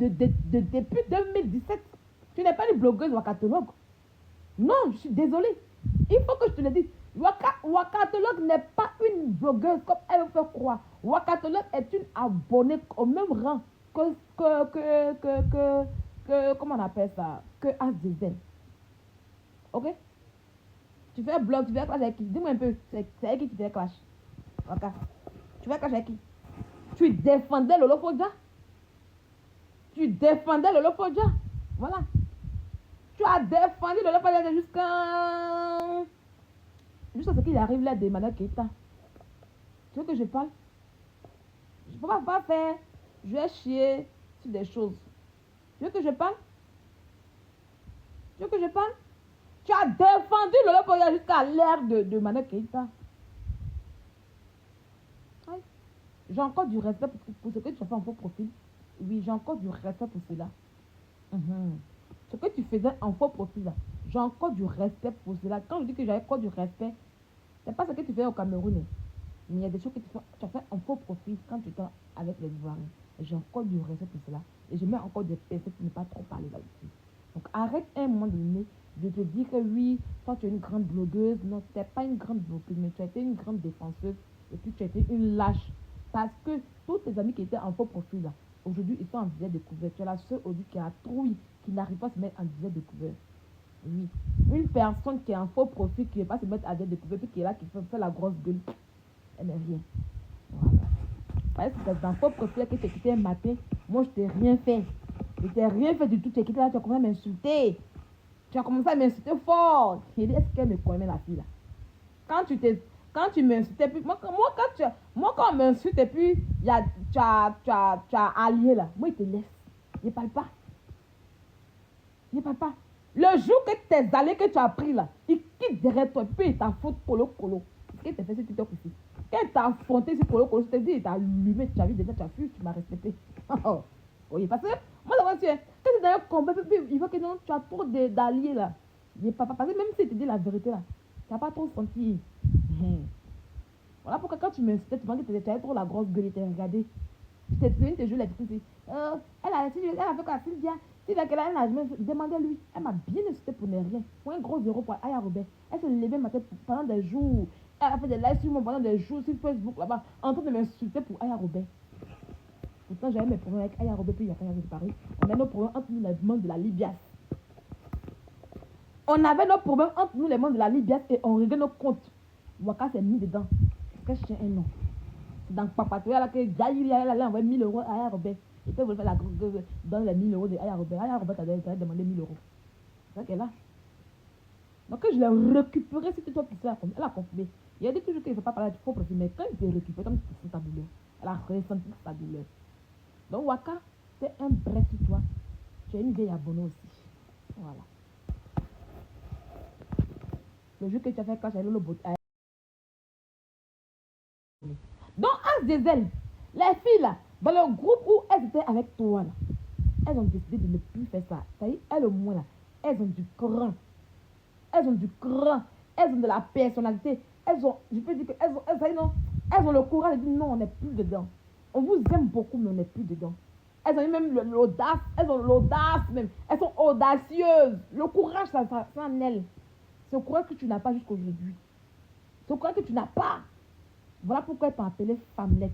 depuis 2017. Tu n'es pas une blogueuse wakatologue. Non, je suis désolée. Il faut que je te le dise. Wakatologue n'est pas une blogueuse comme elle veut croire. Wakatologue est une abonnée au même rang comment on appelle ça? Que As-Diesel. Ok? Tu fais un blog, tu fais un clash avec qui? Dis-moi un peu, c'est avec qui tu fais un clash? Ok. Tu fais un clash avec qui? Tu défendais Lolo Fodja. Tu défendais Lolo Fodja. Voilà. Tu as défendu Lolo Fodja jusqu'à ce qu'il arrive là de Madame Keita. Tu veux que je parle? Je ne peux pas faire. Je vais chier sur des choses. Tu veux que je parle? Tu veux que je parle? Tu as défendu Lolo Fodja jusqu'à l'ère de Madame Keita. J'ai encore du respect pour ce que tu as fait en faux profil. Oui, j'ai encore du respect pour cela. Ce que tu faisais en faux profil, là, j'ai encore du respect pour cela. Quand je dis que j'ai encore du respect, c'est pas ce que tu fais au Cameroun. Mais il y a des choses que tu as fait en faux profil quand tu étais avec les Ivoiriens. J'ai encore du respect pour cela. Et je mets encore des personnes pour ne pas trop parler là-dessus. Donc arrête un moment donné de te dire que oui, toi tu es une grande blogueuse. Non, tu n'es pas une grande blogueuse, mais tu as été une grande défenseuse. Et puis tu as été une lâche. Parce que tous tes amis qui étaient en faux profil, là, aujourd'hui ils sont en visage découvert. Tu es la seule aujourd'hui qui a trouille, qui n'arrive pas à se mettre en visage découvert. Oui. Une personne qui est en faux profil, qui ne veut pas se mettre en visage découvert, puis qui est là, qui fait la grosse gueule, elle n'est rien. Voilà. Parce que c'est dans faux profil que tu as quitté un matin, moi je t'ai rien fait. Je t'ai rien fait du tout, tu as quitté là, tu as commencé à m'insulter. Tu as commencé à m'insulter fort. J'ai dit, est-ce qu'elle me connaît la fille là? Quand tu m'insultais, puis moi quand on m'insulte et puis tu as allié là, moi il te laisse. Il ne parle pas. Il ne parle pas. Le jour que tes alliés que tu as pris là, il quitte derrière toi, puis il t'a foutu colo. Qu'est-ce que tu as fait sur TikTok ici? Quand il t'a affronté sur colo, je t'ai dit, il t'a allumé, tu as vu déjà, tu as fui, tu m'as respecté. Oui, parce que moi la voiture, quand tu es dans un combat, puis il voit que non, tu as trop d'alliés là. Il n'est pas parce que même s'il te dit la vérité là, tu n'as pas trop senti. Voilà pourquoi quand tu m'insultais, tu vois que tu avais trop la grosse gueule, tu t'es regardé. Je t'ai traîné, tu joué la petite. Elle a fait quoi, Sylvia? Sylvia, qu'elle a demandé-lui. Elle m'a bien insulté pour ne rien. Pour un gros zéro pour Aya Robert. Elle s'est levée ma tête pendant des jours. Elle a fait des lives sur moi pendant des jours sur Facebook là-bas, en train de m'insulter pour Aya Robert. Pourtant, j'avais mes problèmes avec Aya Robert, puis il y a Aya de Paris. On a nos problèmes entre nous, les membres de la Libias. On avait nos problèmes entre nous, les membres de la Libias, et on réglait nos comptes. Waka s'est mis dedans. Parce que je tiens un nom. C'est dans Papatoya là que Jairi a envoyé 1000 euros à Aya Robert. Et puis, vous faire la donne les 1000 euros de Aya Robert. Aya Robert t'avait demandé 1000 euros. C'est ça qu'elle a. Donc, je l'ai récupéré, c'était toi qui sais, elle a confirmé. Il a dit toujours qu'il ne faut pas parler de faux profil, mais quand il te récupère, comme tu sens ta douleur. Elle a ressenti sa douleur. Donc, Waka, c'est un bref sur toi. Tu es une vieille abonnée aussi. Voilà. Le jour que tu as fait quand j'ai le bot. Donc, As-Diesel, les filles là, dans le groupe où elles étaient avec toi là, elles ont décidé de ne plus faire ça. Ça y est, elles au moins là, elles ont du cran. Elles ont du cran. Elles ont de la personnalité. Elles ont, je peux dire que elles ont le courage de dire non, on n'est plus dedans. On vous aime beaucoup, mais on n'est plus dedans. Elles ont même l'audace. Elles ont l'audace même. Elles sont audacieuses. Le courage, ça en elles. C'est le courage que tu n'as pas jusqu'à aujourd'hui. C'est le courage que tu n'as pas. Voilà pourquoi elles t'ont appelé femmelette.